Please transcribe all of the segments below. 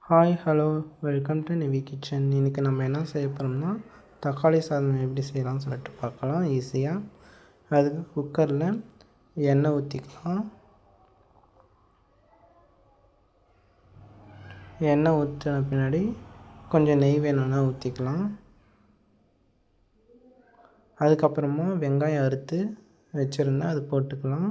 Hi hello welcome to Nivi kitchen. இன்றைக்கி நம்ம என்ன செய்ய போகிறோம்னா தக்காளி சாதம் எப்படி செய்யலாம்னு சொல்லிட்டு பார்க்கலாம் ஈஸியாக. அதுக்கு குக்கரில் எண்ணெய் ஊற்றிக்கலாம். எண்ணெய் ஊற்றின பின்னாடி கொஞ்சம் நெய் வேணும்னா ஊற்றிக்கலாம். அதுக்கப்புறமா வெங்காயம் அறுத்து வச்சுருந்தா அது போட்டுக்கலாம்.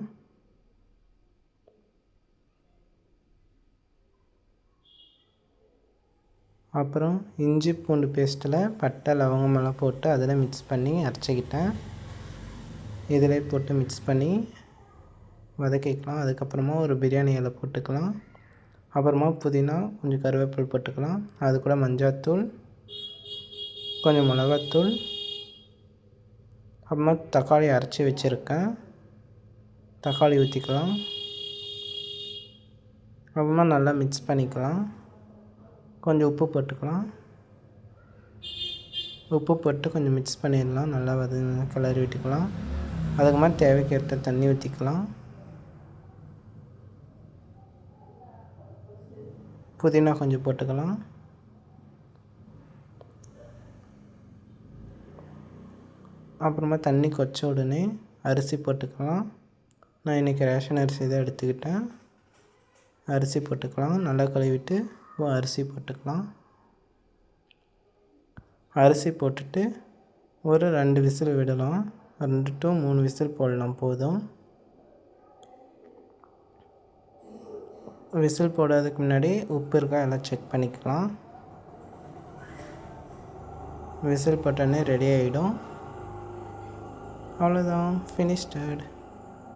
அப்புறம் இஞ்சி பூண்டு பேஸ்ட்டில் பட்டை லவங்கமெல்லாம் போட்டு அதில் மிக்ஸ் பண்ணி அரைச்சிக்கிட்டேன். இதில் போட்டு மிக்ஸ் பண்ணி வதக்கிக்கலாம். அதுக்கப்புறமா ஒரு பிரியாணி இலை போட்டுக்கலாம். அப்புறமா புதினா கொஞ்சம் கருவேப்பிலை போட்டுக்கலாம். அது கூட மஞ்சாத்தூள், கொஞ்சம் மிளகாத்தூள், அப்புறமா தக்காளி அரைச்சி வச்சுருக்கேன், தக்காளி ஊற்றிக்கலாம். அப்புறமா நல்லா மிக்ஸ் பண்ணிக்கலாம். கொஞ்சம் உப்பு போட்டுக்கலாம். உப்பு போட்டு கொஞ்சம் மிக்ஸ் பண்ணிடலாம். நல்லா கிளறி விட்டுக்கலாம். அதுக்கு மாதிரி தேவைக்கேற்ற தண்ணி ஊற்றிக்கலாம். புதினா கொஞ்சம் போட்டுக்கலாம். அப்புறமா தண்ணி கொச்ச உடனே அரிசி போட்டுக்கலாம். நான் இன்றைக்கி ரேஷன் அரிசி தான் எடுத்துக்கிட்டேன். அரிசி போட்டுக்கலாம். நல்லா கழுவிட்டு அரிசி போட்டுக்கலாம். அரிசி போட்டுட்டு ஒரு 2 விசில் விடலாம். 2 to 3 விசில் போடலாம் போதும். விசில் போடாததுக்கு முன்னாடி உப்பு இருக்கா எல்லாம் செக் பண்ணிக்கலாம். விசில் போட்டோன்னே ரெடி ஆகிடும். அவ்வளோதான், ஃபினிஷ்டட்.